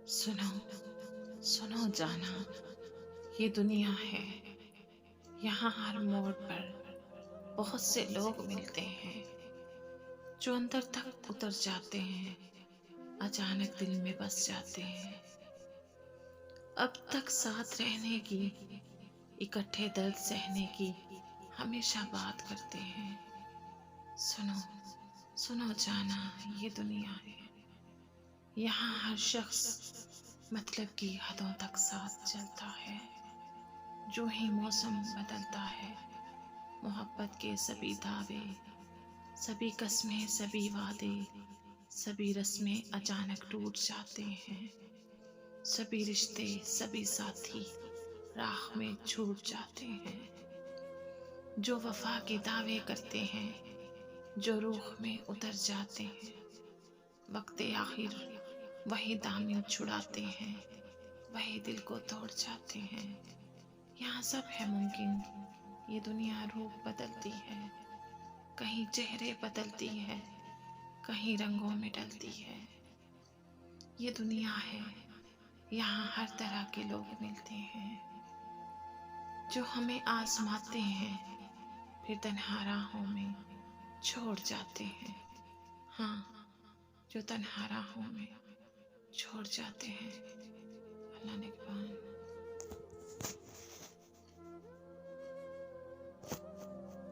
सुनो सुनो जाना, ये दुनिया है। यहाँ हर मोड़ पर बहुत से लोग मिलते हैं जो अंदर तक उतर जाते हैं, अचानक दिल में बस जाते हैं। अब तक साथ रहने की, इकट्ठे दर्द सहने की हमेशा बात करते हैं। सुनो सुनो जाना, ये दुनिया है। यहाँ हर शख्स मतलब की हदों तक साथ चलता है। जो ही मौसम बदलता है, मोहब्बत के सभी दावे, सभी कस्में, सभी वादे, सभी रस्में अचानक टूट जाते हैं। सभी रिश्ते, सभी साथी राह में छूट जाते हैं। जो वफा के दावे करते हैं, जो रूह में उतर जाते हैं, वक्त आखिर वही दामन छुड़ाते हैं, वही दिल को तोड़ जाते हैं। यहाँ सब है मुमकिन, ये दुनिया रूप बदलती है। कहीं चेहरे बदलती है, कहीं रंगों में ढलती है। ये दुनिया है, यहाँ हर तरह के लोग मिलते हैं जो हमें आजमाते हैं, फिर तन्हा राहों में छोड़ जाते हैं। हाँ, जो तन्हा राहों में छोड़ जाते हैं। अल्लाह ने